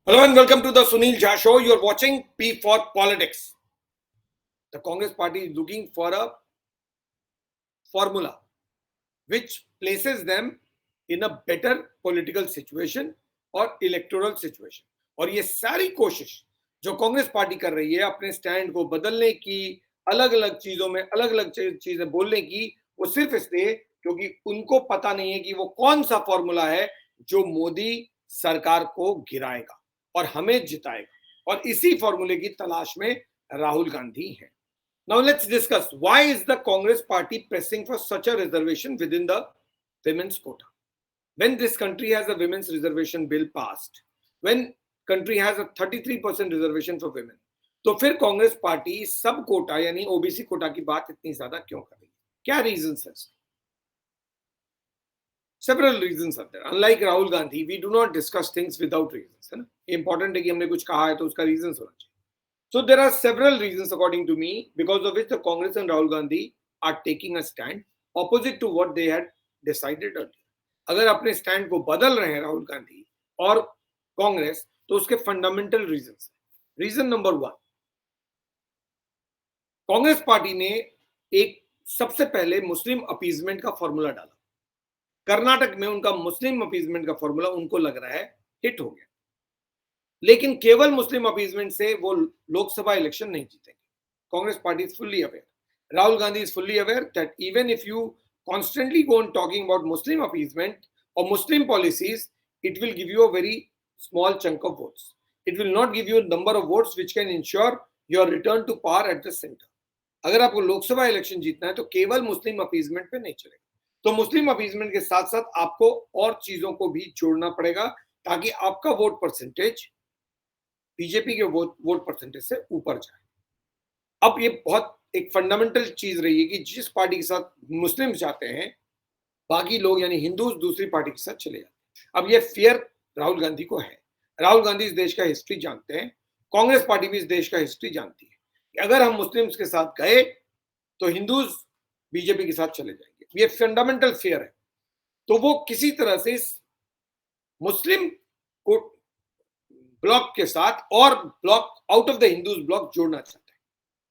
Hello and welcome to the Sunil Jha Show. You are watching P for Politics. The Congress Party is looking for a formula which places them in a better political situation और electoral situation. और ये सारी कोशिश जो Congress party कर रही है अपने स्टैंड को बदलने की, अलग अलग चीजों में अलग अलग चीजें बोलने की, वो सिर्फ इसलिए क्योंकि उनको पता नहीं है कि वो कौन सा फॉर्मूला है जो मोदी सरकार को गिराएगा और हमें जिताएगा. और इसी फॉर्मूले की तलाश में राहुल गांधी है. Now let's discuss why is the Congress party pressing for such a reservation within the women's quota. When this country has a women's reservation bill passed, when country has a 33% reservation for women, तो फिर Congress party सब कोटा यानी OBC Kota की बात इतनी ज्यादा क्यों कर रही है? क्या रीजंस है? Several reasons are there. Unlike Rahul Gandhi, we do not discuss things without reasons. है ना? Important है कि हमने कुछ कहा है तो उसका reasons होना चाहिए. So there are several reasons according to me because of which the Congress and Rahul Gandhi are taking a stand opposite to what they had decided earlier. अगर अपने स्टैंड को बदल रहे हैं राहुल गांधी और कांग्रेस तो उसके fundamental reasons. Reason number 1, Congress party ने एक सबसे पहले मुस्लिम अपीजमेंट का फॉर्मूला डाला. कर्नाटक में उनका मुस्लिम अपीजमेंट का फॉर्मूला उनको लग रहा है हिट हो गया. लेकिन केवल मुस्लिम अपीजमेंट से वो लोकसभा इलेक्शन नहीं जीतेंगे. Congress party is fully aware, Rahul Gandhi is fully aware that even if you constantly go on talking about Muslim appeasement or Muslim policies, it will give you a very small chunk of votes. It will not give you a number of votes which can ensure your return to power at the center. अगर आपको Lok Sabha election जीतना है तो केवल Muslim appeasement पे नहीं चलेगा. तो मुस्लिम अपीजमेंट के साथ साथ आपको और चीजों को भी जोड़ना पड़ेगा ताकि आपका वोट परसेंटेज बीजेपी के वोट परसेंटेज से ऊपर जाए. अब ये बहुत एक फंडामेंटल चीज रही है कि जिस पार्टी के साथ मुस्लिम जाते हैं बाकी लोग यानी हिंदू दूसरी पार्टी के साथ चले जाते हैं. अब ये फियर राहुल गांधी को है. राहुल गांधी इस देश का हिस्ट्री जानते हैं, कांग्रेस पार्टी भी इस देश का हिस्ट्री जानती है कि अगर हम मुस्लिम्स के साथ गए तो हिंदूज बीजेपी के साथ चले जाएंगे. ये फंडामेंटल फियर है. तो वो किसी तरह से इस मुस्लिम को ब्लॉक के साथ और block out of the Hindus block जोड़ना चाहते हैं.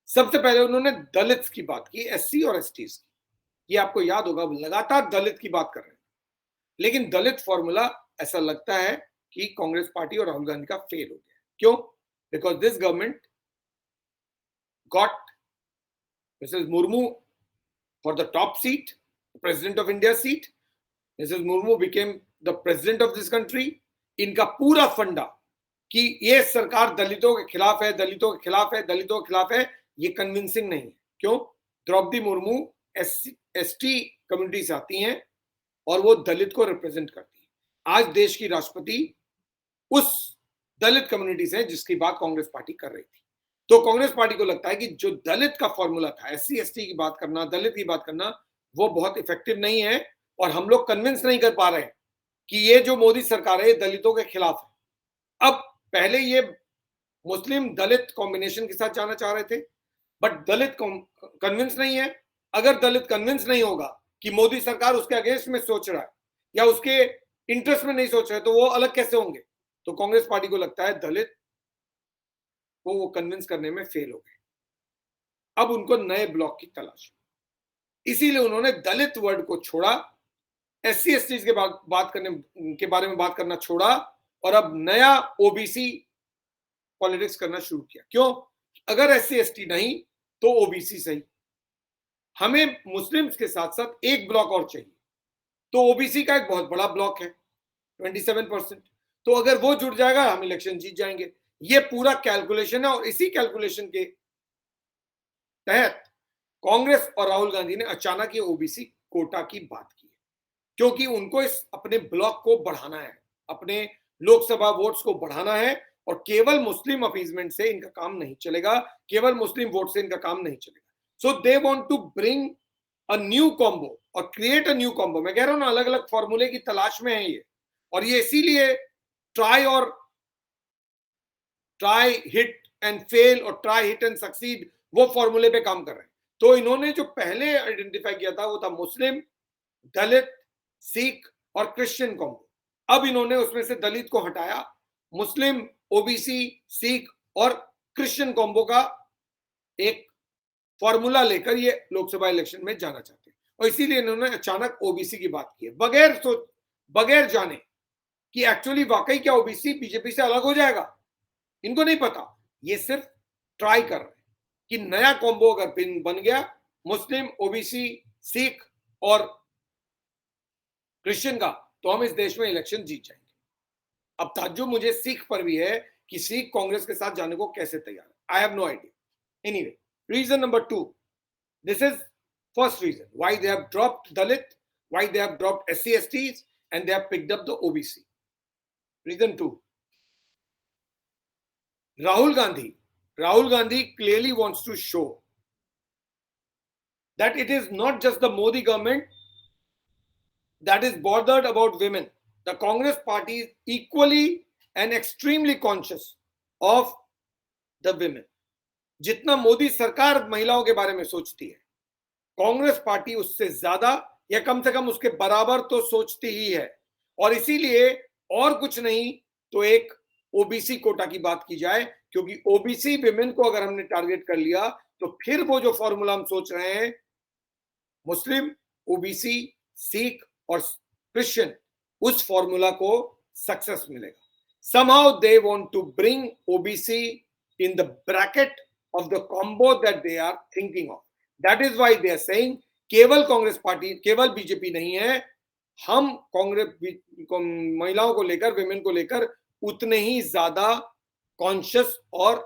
सबसे पहले उन्होंने दलित्स की बात की, एससी और एसटीज की. ये आपको याद होगा लगातार दलित की बात कर रहे हैं. लेकिन दलित फॉर्मूला ऐसा लगता है कि कांग्रेस पार्टी और राहुल गांधी का फेल हो गया. क्यों? Because this government got Mrs Murmu for the top seat, president of India seat. Mrs Murmu became the president of this country. इनका पूरा फंडा कि ये सरकार दलितों के खिलाफ है, दलितों के खिलाफ है, दलितों के खिलाफ है, ये कन्विंसिंग नहीं है. क्यों? द्रौपदी मुर्मू एसटी कम्युनिटी से आती हैं और वो दलित को रिप्रेजेंट करती है. आज देश की राष्ट्रपति उस दलित कम्युनिटी से जिसकी बात कांग्रेस पार्टी कर रही थी. तो कांग्रेस पार्टी को लगता है कि जो दलित का फॉर्मूला था, एससी एसटी की बात करना, दलित की बात करना, वो बहुत इफेक्टिव नहीं है और हम लोग कन्विंस नहीं कर पा रहे हैं कि ये जो मोदी सरकार है ये दलितों के खिलाफ है. अब पहले ये मुस्लिम दलित कॉम्बिनेशन के साथ जाना चाह रहे थे बट दलित कन्विंस नहीं है. अगर दलित कन्विंस नहीं होगा कि मोदी सरकार उसके अगेंस्ट में सोच रहा है या उसके इंटरेस्ट में नहीं सोच रहे तो वो अलग कैसे होंगे. तो कांग्रेस पार्टी को लगता है दलित को वो कन्विंस करने में फेल हो गए. अब उनको नए ब्लॉक की तलाश, इसीलिए उन्होंने दलित वर्ड को छोड़ा, एससी एसटी के बात करने के बारे में बात करना छोड़ा और अब नया ओबीसी पॉलिटिक्स करना शुरू किया. क्यों? अगर एससी एसटी नहीं तो ओबीसी सही. हमें मुस्लिम्स के साथ साथ एक ब्लॉक और चाहिए. तो ओबीसी का एक बहुत बड़ा ब्लॉक है 27%. तो अगर वो जुड़ जाएगा हम इलेक्शन जीत जाएंगे. ये पूरा कैलकुलेशन है और इसी कैलकुलेशन के तहत कांग्रेस और राहुल गांधी ने अचानक ये ओबीसी कोटा की बात की है क्योंकि उनको इस अपने ब्लॉक को बढ़ाना है, अपने लोकसभा वोट्स को बढ़ाना है और केवल मुस्लिम अपीजमेंट से इनका काम नहीं चलेगा, केवल मुस्लिम वोट से इनका काम नहीं चलेगा. So they want to bring a new combo और क्रिएट अ न्यू कॉम्बो. मैं कह रहा हूं ना, अलग अलग फॉर्मूले की तलाश में है ये. और ये इसीलिए ट्राई हिट एंड फेल और ट्राई हिट एंड सक्सीड वो फॉर्मूले पे काम कर रहे हैं. तो इन्होंने जो पहले आइडेंटिफाई किया था वो था मुस्लिम, दलित, सिख और क्रिश्चियन कॉम्बो. अब इन्होंने उसमें से दलित को हटाया, मुस्लिम, ओबीसी, सिख और क्रिश्चियन कॉम्बो का एक फॉर्मूला लेकर ये लोकसभा इलेक्शन में जाना चाहते हैं, और इसीलिए इन्होंने अचानक ओबीसी की बात की है, बगैर जाने कि एक्चुअली वाकई क्या ओबीसी बीजेपी से अलग हो जाएगा। इनको नहीं पता, ये सिर्फ ट्राई कर रहे हैं कि नया कॉम्बो अगर बन गया, मुस्लिम, ओबीसी, सिख और क्रिश्चियन का, तो हम इस देश में इलेक्शन जीत जाएंगे। अब ताज्जुब मुझे सिख पर भी है कि सिख कांग्रेस के साथ जाने को कैसे तैयार है। I have no idea. Anyway, reason number 2, this is first reason why they have dropped Dalit, why they have dropped SC STs, and they have picked up the OBC. Reason 2, Rahul Gandhi clearly wants to show that it is not just the Modi government that is bothered about women. The Congress party is equally and extremely conscious of the women. जितना मोदी सरकार महिलाओं के बारे में सोचती है, Congress party उससे ज्यादा या कम से कम उसके बराबर तो सोचती ही है। और इसीलिए और कुछ नहीं तो एक ओबीसी कोटा की बात की जाए, क्योंकि ओबीसी विमेन को अगर हमने टारगेट कर लिया तो फिर वो जो फॉर्मूला हम सोच रहे हैं, मुस्लिम, ओबीसी, सिख और क्रिश्चियन, उस फॉर्मूला को सक्सेस मिलेगा। somehow they want to bring OBC in the bracket of the combo that they are thinking of. That is why they are saying केवल कांग्रेस पार्टी, केवल बीजेपी नहीं है, हम कांग्रेस महिलाओं को लेकर, विमेन को लेकर उतने ही ज्यादा कॉन्शियस और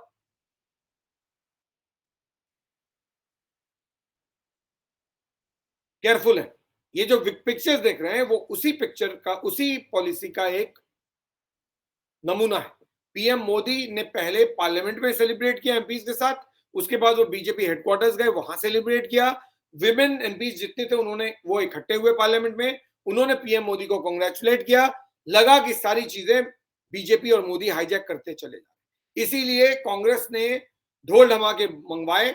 केयरफुल है। ये जो पिक्चर्स देख रहे हैं वो उसी पिक्चर का, उसी पॉलिसी का एक नमूना है। पीएम मोदी ने पहले पार्लियामेंट में सेलिब्रेट किया एमपीज के साथ, उसके बाद वो बीजेपी हेडक्वार्टर्स गए, वहां सेलिब्रेट किया। विमेन एमपीज जितने थे उन्होंने वो इकट्ठे हुए पार्लियामेंट में, उन्होंने पीएम मोदी को कांग्रेचुलेट किया। लगा कि सारी चीजें बीजेपी और मोदी हाईजैक करते चले जा, इसीलिए कांग्रेस ने ढोल धमाके मंगवाए।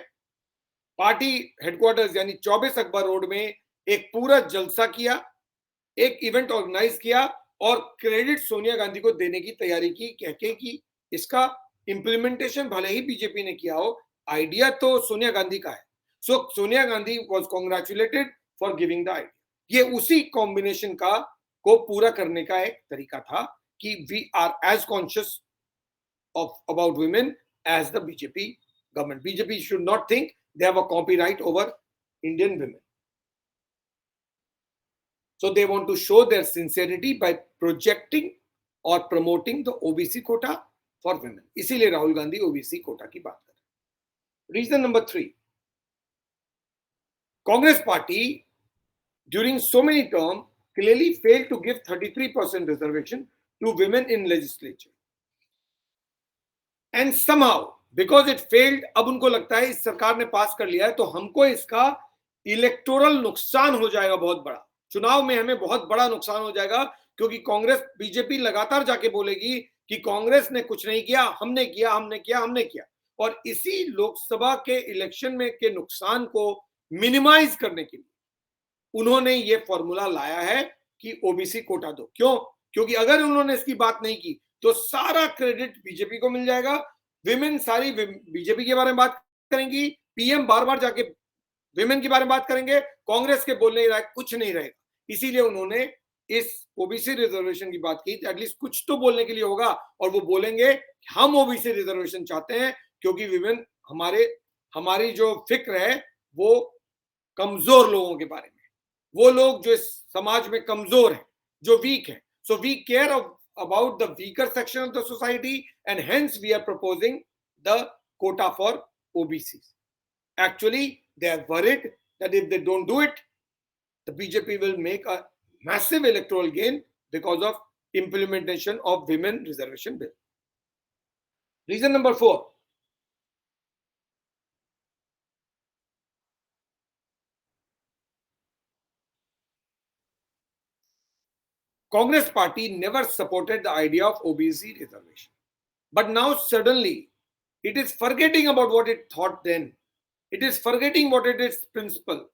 पार्टी हेडक्वार्टर्स यानी 24 अकबर रोड में एक पूरा जलसा किया, एक इवेंट ऑर्गेनाइज किया और क्रेडिट सोनिया गांधी को देने की तैयारी की, कह के कि इसका इंप्लीमेंटेशन भले ही बीजेपी ने किया हो, आइडिया तो सोनिया गांधी का है। So Sonia Gandhi was congratulated for giving the idea. ये उसी कॉम्बिनेशन का को पूरा करने का एक तरीका था कि we are as conscious of about women as the BJP government. BJP should not think they have a copyright over Indian women. So they want to show their sincerity by projecting or promoting the OBC quota for women. इसीलिए Rahul Gandhi OBC Kota की बात कर रहे हैं। Reason number 3, Congress party during so many terms clearly failed to give 33% reservation to women in legislature. And somehow because it failed, अब उनको लगता है इस सरकार ने पास कर लिया है तो हमको इसका इलेक्टोरल नुकसान हो जाएगा बहुत बड़ा, चुनाव में हमें बहुत बड़ा नुकसान हो जाएगा, क्योंकि कांग्रेस, बीजेपी लगातार जाके बोलेगी कि कांग्रेस ने कुछ नहीं किया, हमने किया, हमने किया, हमने किया। और इसी लोकसभा के इलेक्शन में के नुकसान को मिनिमाइज करने के लिए उन्होंने ये फॉर्मूला लाया है कि ओबीसी कोटा दो। क्यों? क्योंकि अगर उन्होंने इसकी बात नहीं की तो सारा क्रेडिट बीजेपी को मिल जाएगा, विमेन सारी बीजेपी के बारे में बात करेंगी, पीएम बार बार जाके विमेन के बारे में बात करेंगे, कांग्रेस के बोलने लायक कुछ नहीं रहेगा। इसीलिए उन्होंने इस ओबीसी रिजर्वेशन की बात की, एटलीस्ट कुछ तो बोलने के लिए होगा, और वो बोलेंगे हम ओबीसी रिजर्वेशन चाहते हैं क्योंकि विमेन हमारी जो फिक्र है वो कमजोर लोगों के बारे में, वो लोग जो इस समाज में कमजोर हैं, जो वीक है। So we care about the weaker section of the society, and hence we are proposing the quota for OBCs. Actually, they are worried that if they don't do it, the BJP will make a massive electoral gain because of implementation of women reservation bill. Reason number 4, Congress party never supported the idea of OBC reservation, but now suddenly it is forgetting about what it thought then. It is forgetting what it is principle.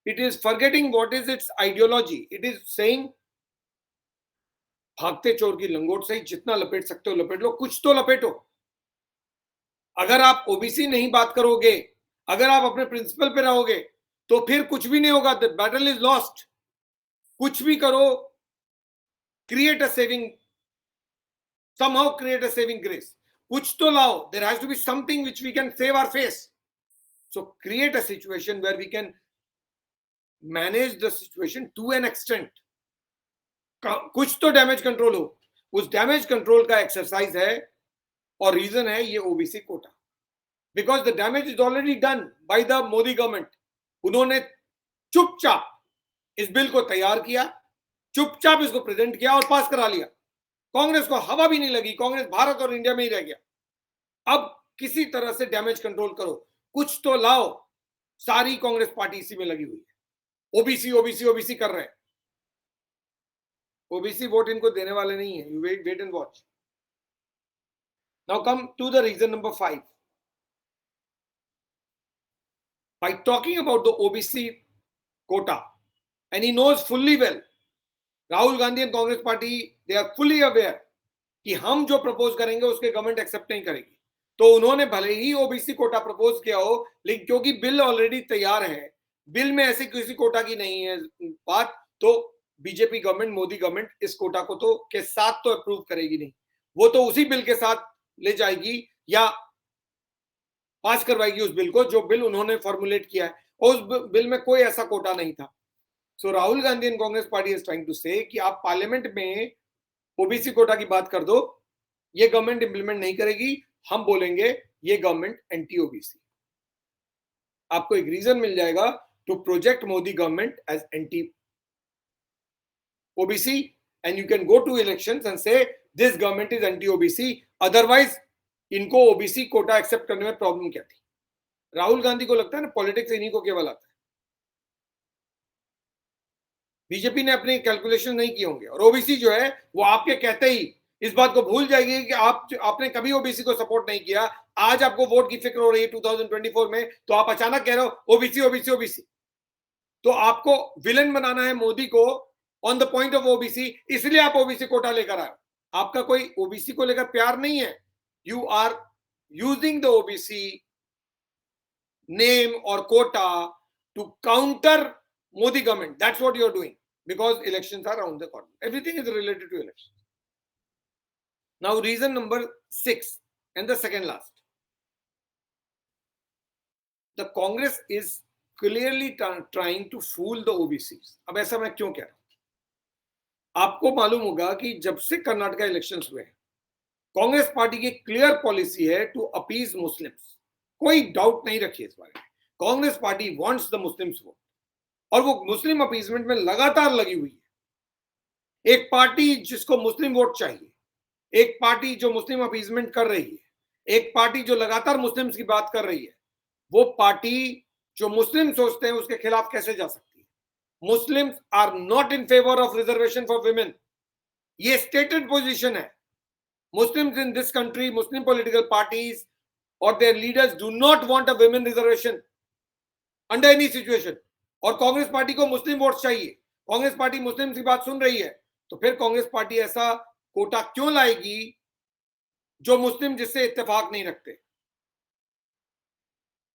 It is forgetting what is its ideology. It is saying भागते चोर की लंगोट से ही जितना लपेट सकते हो लपेट लो, कुछ तो लपेटो। अगर आप ओबीसी नहीं बात करोगे, अगर आप अपने प्रिंसिपल पे रहोगे, तो फिर कुछ भी नहीं होगा, द बैटल इज लॉस्ट। कुछ भी करो, create a saving, somehow create a saving grace. कुछ तो लाओ, there has to be something which we can save our face. So create a situation where we can manage the situation to an extent. कुछ तो damage control हो, उस damage control का exercise है और रीजन है ये OBC Kota, because the damage is already done by the Modi government. उन्होंने चुपचाप इस बिल को तैयार किया, चुपचाप इसको प्रेजेंट किया और पास करा लिया। कांग्रेस को हवा भी नहीं लगी, कांग्रेस भारत और इंडिया में ही रह गया। अब किसी तरह से डैमेज कंट्रोल करो, कुछ तो लाओ। सारी कांग्रेस पार्टी इसी में लगी हुई है, ओबीसी ओबीसी ओबीसी कर रहे हैं। ओबीसी वोट इनको देने वाले नहीं है, you wait and watch. Now come to the reason number 5। By talking about the OBC quota, and he knows fully well, Rahul Gandhi and Congress party they are fully aware कि हम जो प्रपोज करेंगे उसके गवर्नमेंट एक्सेप्ट नहीं करेगी। तो उन्होंने भले ही ओबीसी कोटा प्रपोज किया हो, लेकिन क्योंकि बिल ऑलरेडी तैयार है, बिल में ऐसे किसी कोटा की नहीं है बात, तो बीजेपी गवर्नमेंट, मोदी गवर्नमेंट इस कोटा को तो के साथ तो अप्रूव करेगी नहीं, वो तो उसी बिल के साथ ले जाएगी या पास करवाएगी उस बिल को जो बिल उन्होंने फॉर्मुलेट किया है, और उस बिल में कोई ऐसा कोटा नहीं था। So Rahul Gandhi and Congress party is trying to say कि आप पार्लियामेंट में ओबीसी कोटा की बात कर दो, ये गवर्नमेंट इंप्लीमेंट नहीं करेगी, हम बोलेंगे ये गवर्नमेंट एंटी ओबीसी। आपको एक रीजन मिल जाएगा to project Modi government as anti OBC, and you can go to elections and say this government is anti OBC. Otherwise इनको ओबीसी कोटा एक्सेप्ट करने में प्रॉब्लम क्या थी? राहुल गांधी को लगता है ना पॉलिटिक्स इन्हीं को केवल आता है, बीजेपी ने अपने कैलकुलेशन नहीं किए होंगे, और ओबीसी जो है वो आपके कहते ही इस बात को भूल जाएगी कि आपने कभी ओबीसी को सपोर्ट नहीं किया। आज आपको वोट की फिक्र हो रही है 2024 में, तो आप अचानक कह रहे हो ओबीसी ओबीसी ओबीसी। तो आपको विलन बनाना है मोदी को on the point of OBC, इसलिए आप ओबीसी कोटा लेकर आए। आपका कोई ओबीसी को लेकर प्यार नहीं है, you are using the OBC name और quota to counter Modi government. That's what you're doing, because elections are around the corner. Everything is related to elections. Now, reason number 6 and the second last. The Congress is clearly trying to fool the OBCs. अब ऐसा मैं क्यों कह रहा हूं? आपको मालूम होगा कि जब से कर्नाटका इलेक्शंस हुए, कांग्रेस पार्टी की क्लियर पॉलिसी है टू अपीज मुस्लिम्स। कोई डाउट नहीं रखिए इस बारे में, Congress party wants the Muslims vote, और वो मुस्लिम अपीजमेंट में लगातार लगी हुई है। एक पार्टी जिसको मुस्लिम वोट चाहिए, एक पार्टी जो मुस्लिम अपीजमेंट कर रही है, एक पार्टी जो लगातार मुस्लिम्स की बात कर रही है, वो पार्टी जो मुस्लिम सोचते हैं उसके खिलाफ कैसे जा सकती है? Muslims are not in favour of reservation for women, ये स्टेटेड पोजीशन है। Muslims in this country, Muslim political parties और their leaders do not want a women reservation under any situation. और कांग्रेस पार्टी को मुस्लिम वोट चाहिए, Congress party मुस्लिम की बात सुन रही है, तो फिर कांग्रेस पार्टी ऐसा कोटा क्यों लाएगी जो मुस्लिम जिससे इत्तेफाक नहीं रखते?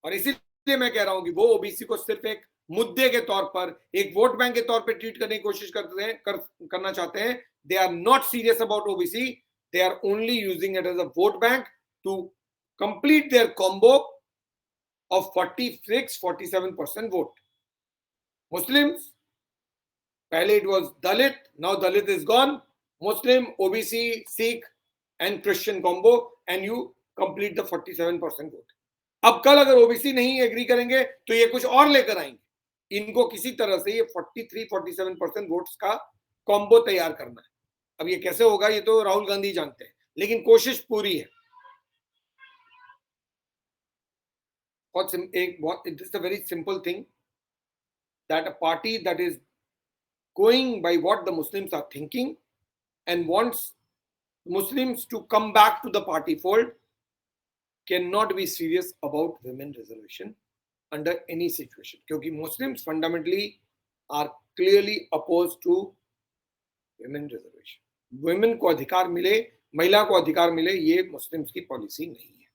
और इसीलिए मैं कह रहा हूं कि वो ओबीसी को सिर्फ एक मुद्दे के तौर पर, एक वोट बैंक के तौर पर ट्रीट करने की कोशिश करना चाहते हैं। They are not serious about OBC, they are only using it as a vote bank to complete their combo of 46-47% vote. Muslims, पहले it was Dalit, now Dalit is gone, Muslim, OBC, Sikh and Christian combo, and you complete the 47% vote. अब कल अगर OBC नहीं agree करेंगे तो ये कुछ और लेकर आएंगे, इनको किसी तरह से ये 43-47% वोट्स का कॉम्बो तैयार करना है। अब ये कैसे होगा ये तो राहुल गांधी जानते हैं, लेकिन कोशिश पूरी है। It's a very simple thing that a party that is going by what the Muslims are thinking and wants Muslims to come back to the party fold cannot be serious about women reservation under any situation, क्योंकि Muslims fundamentally are clearly opposed to women reservation. Women को अधिकार मिले, महिला को अधिकार मिले, ये Muslims की पॉलिसी नहीं है.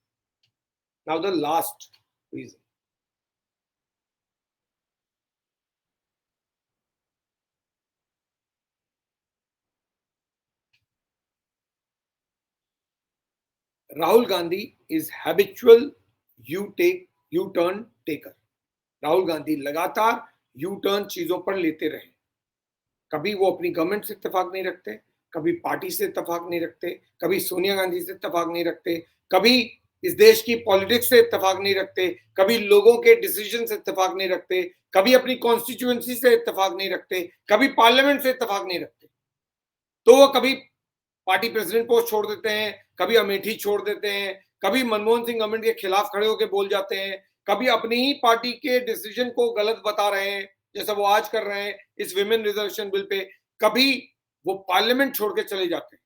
Now the last reason. Rahul Gandhi is habitual U-turn taker. Rahul Gandhi लगातार यू टर्न चीजों पर लेते रहे. कभी वो अपनी गवर्नमेंट से इत्तेफाक नहीं रखते, कभी पार्टी से इत्तेफाक नहीं रखते, कभी सोनिया गांधी से इत्तेफाक नहीं रखते, कभी इस देश की पॉलिटिक्स से इत्तेफाक नहीं रखते, कभी लोगों के डिसीजन से इत्तेफाक नहीं रखते, कभी अपनी कॉन्स्टिट्यूएंसी से इत्तेफाक नहीं रखते, कभी पार्लियामेंट से इत्तेफाक नहीं रखते. तो वो कभी पार्टी प्रेसिडेंट पोस्ट छोड़ देते हैं, कभी अमेठी छोड़ देते हैं, कभी मनमोहन सिंह गवर्नमेंट के खिलाफ खड़े होकर बोल जाते हैं, कभी अपनी ही पार्टी के डिसीजन को गलत बता रहे हैं, जैसा वो आज कर रहे हैं इस विमेन रिजर्वेशन बिल पे, कभी वो पार्लियामेंट छोड़ के चले जाते हैं.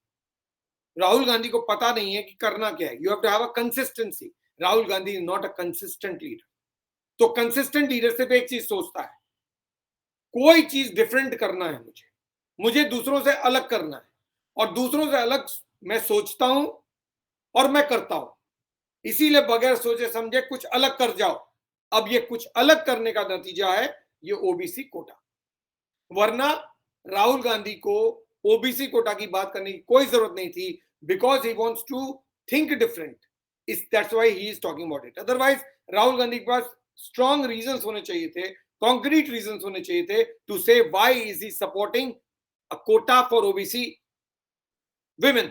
राहुल गांधी को पता नहीं है कि करना क्या है. You have to have a consistency. Rahul Gandhi is not a consistent leader. तो कंसिस्टेंट लीडर सिर्फ एक चीज सोचता है, कोई चीज डिफरेंट करना है, मुझे दूसरों से अलग करना है, और दूसरों से अलग मैं सोचता हूं और मैं करता हूं. इसीलिए बगैर सोचे समझे कुछ अलग कर जाओ. अब ये कुछ अलग करने का नतीजा है ये ओबीसी कोटा. वरना राहुल गांधी को ओबीसी कोटा की बात करने की कोई जरूरत नहीं थी, because he wants to think different. That's why he is talking about it. Otherwise Rahul Gandhi के पास स्ट्रॉन्ग रीजंस होने चाहिए थे, कॉन्क्रीट रीजंस होने चाहिए थे टू से why is he supporting a Kota for OBC women,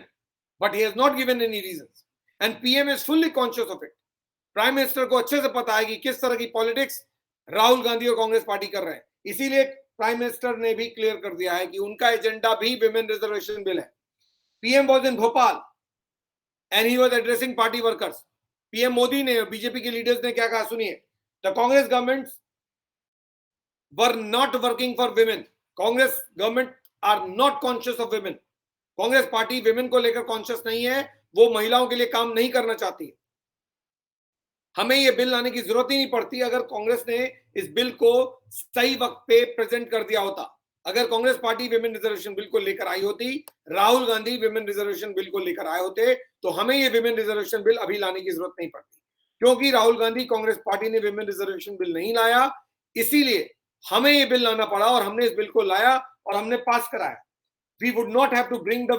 but he has not given any reasons, and PM is fully conscious of it. Prime minister को अच्छे से पता है कि किस तरह की पॉलिटिक्स राहुल गांधी और कांग्रेस पार्टी कर रहे हैं. इसीलिए प्राइम मिनिस्टर ने भी क्लियर कर दिया है कि उनका एजेंडा भी विमेन रिजर्वेशन बिल है. PM was in Bhopal and he was addressing party workers. PM Modi ने, बीजेपी के लीडर्स ने क्या कहा सुनिए. The Congress government were not working for women. Congress government are not conscious of women. Congress party women को लेकर कॉन्शियस नहीं है, वो महिलाओं के लिए काम नहीं करना चाहती. हमें ये बिल लाने की जरूरत ही नहीं पड़ती अगर कांग्रेस ने इस बिल को सही वक्त पे प्रेजेंट कर दिया होता. अगर Congress party women reservation bill को लेकर आई होती, Rahul Gandhi women reservation bill को लेकर आए होते, तो हमें ये विमेन रिजर्वेशन बिल अभी लाने की जरूरत नहीं पड़ती. क्योंकि राहुल गांधी, कांग्रेस पार्टी ने विमेन रिजर्वेशन बिल नहीं लाया, इसीलिए हमें ये बिल लाना पड़ा और हमने इस बिल को लाया और हमने पास कराया. We would not have to bring the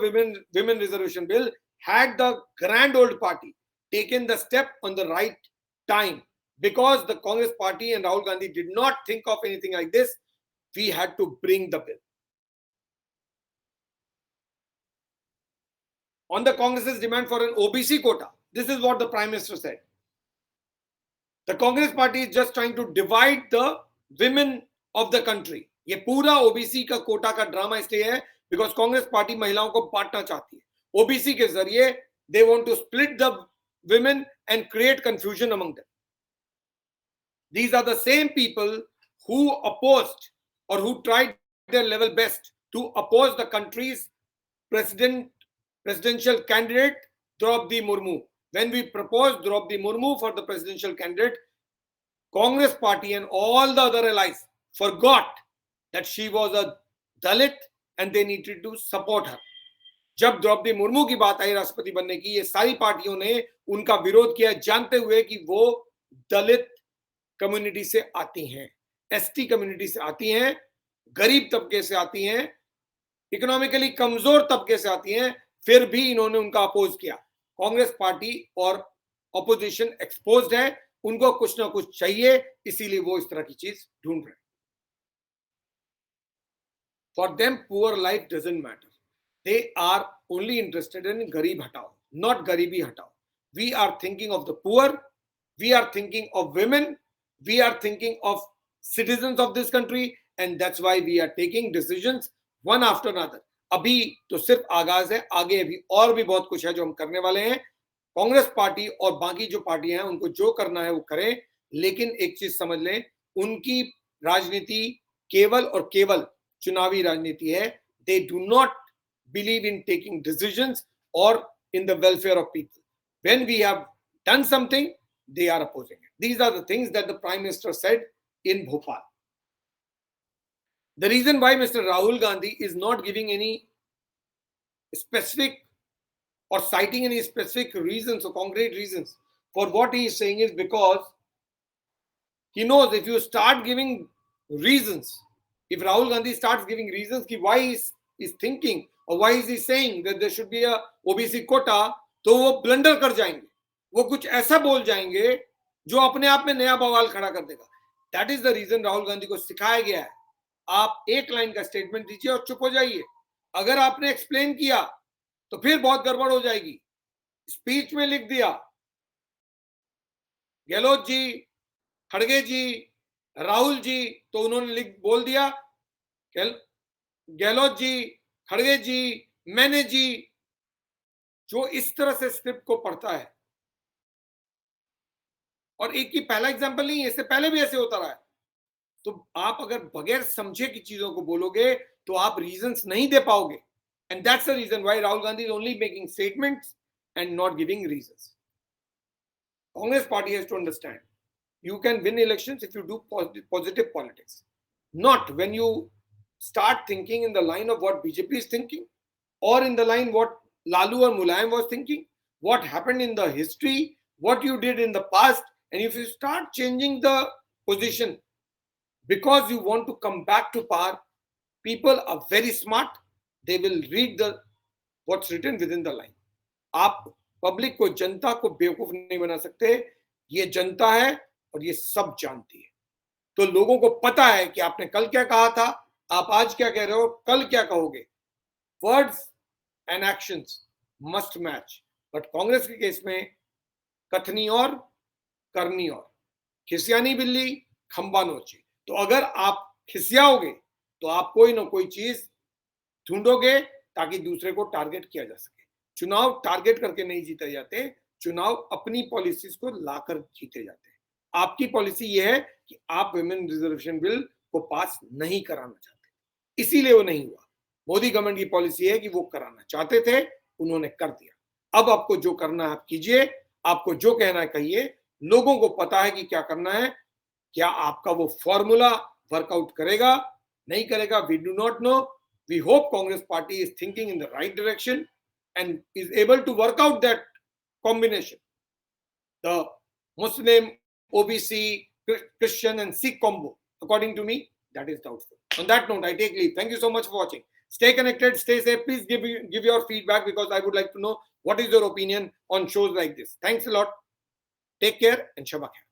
women reservation bill had the grand old party taken the step on the right time. Because the Congress party and Rahul Gandhi did not think of anything like this, we had to bring the bill. On the Congress's demand for an OBC quota, this is what the Prime Minister said. The Congress party is just trying to divide the women of the country. ये पूरा OBC का कोटा का drama इसलिए है because Congress party महिलाओं को बांटना चाहती है. ओबीसी के जरिए they want to split the women and create confusion among them. These are the same people who opposed or who tried their level best to oppose the country's presidential candidate Draupadi Murmu. When we proposed Draupadi Murmu for the presidential candidate, Congress party and all the other allies forgot that she was a Dalit and they needed to support her. जब द्रौपदी मुर्मू की बात आई राष्ट्रपति बनने की, ये सारी पार्टियों ने उनका विरोध किया, जानते हुए कि वो दलित कम्युनिटी से आती हैं, एसटी कम्युनिटी से आती हैं, गरीब तबके से आती हैं, इकोनॉमिकली कमजोर तबके से आती हैं. फिर भी इन्होंने उनका अपोज किया. कांग्रेस पार्टी और ऑपोजिशन एक्सपोज्ड है, उनको कुछ ना कुछ चाहिए, इसीलिए वो इस तरह की चीज ढूंढ रहे हैं. For them, poor life doesn't matter. They are only interested in Garib Hatao, not Garibi Hatao. We are thinking of the poor, we are thinking of women, we are thinking of citizens of this country, and that's why we are taking decisions one after another. अभी तो सिर्फ आगाज है, आगे अभी और भी बहुत कुछ है जो हम करने वाले हैं. कांग्रेस पार्टी और बाकी जो पार्टियां हैं उनको जो करना है वो करें, लेकिन एक चीज समझ लें, उनकी राजनीति केवल और केवल चुनावी राजनीति है. They do not believe in taking decisions or in the welfare of people. When we have done something, they are opposing it. These are the things that the Prime Minister said in Bhopal. The reason why Mr. Rahul Gandhi is not giving any specific or citing any specific reasons or concrete reasons for what he is saying is because he knows if you start giving reasons, if Rahul Gandhi starts giving reasons why he's thinking or why is he saying that there should be a OBC quota, तो वो blunder कर जाएंगे, वो कुछ ऐसा बोल जाएंगे जो अपने आप में नया बवाल खड़ा कर देगा. That is the reason Rahul Gandhi को सिखाया गया है, आप एक लाइन का स्टेटमेंट दीजिए और चुप हो जाइए. अगर आपने एक्सप्लेन किया तो फिर बहुत गड़बड़ हो जाएगी. स्पीच में लिख दिया गहलोत जी, खड़गे जी, राहुल जी, तो उन्होंने बोल दिया गहलोत जी, खड़गे जी, मैंने जी. जो इस तरह से स्क्रिप्ट को पढ़ता है, और एक ही पहला एग्जांपल नहीं है, इससे पहले भी ऐसे होता रहा है, तो आप अगर बगैर समझे की चीजों को बोलोगे तो आप रीजंस नहीं दे पाओगे. And that's the reason why Rahul Gandhi is only making statements and not giving reasons. Congress party has to understand you can win elections if you do positive politics, not when you start thinking in the line of what BJP is thinking or in the line what Lalu or Mulayam was thinking, what happened in the history, what you did in the past. And if you start changing the position because you want to come back to power, people are very smart. They will read what's written within the line. आप public को, जनता को बेवकूफ नहीं बना सकते. ये जनता है और ये सब जानती है. तो लोगों को पता है कि आपने कल क्या कहा था, आप आज क्या कह रहे हो, कल क्या कहोगे. Words and actions must match. But Congress के केस में कथनी और करनी और, खिसियानी बिल्ली खंबा नोची. तो अगर आप खिसियाओगे तो आप कोई ना कोई चीज ढूंढोगे ताकि दूसरे को टारगेट किया जा सके. चुनाव टारगेट करके नहीं जीते जाते, चुनाव अपनी पॉलिसीज को लाकर जीते जाते हैं. आपकी पॉलिसी ये है कि आप विमेन रिजर्वेशन बिल को पास नहीं कराना चाहते, इसीलिए वो नहीं हुआ. मोदी गवर्नमेंट की पॉलिसी है कि वो कराना चाहते थे, उन्होंने कर दिया. अब आपको जो करना है आप कीजिए, आपको जो कहना है कहिए. लोगों को पता है कि क्या करना है. क्या आपका वो फॉर्मूला वर्कआउट करेगा, नहीं करेगा, we do not know. We hope Congress party is thinking in the right direction and is able to work out that combination. The Muslim, OBC, Christian and Sikh combo, according to me, that is doubtful. On that note, I take leave. Thank you so much for watching. Stay connected, stay safe. Please give your feedback because I would like to know what is your opinion on shows like this. Thanks a lot. Take care and Shabbat.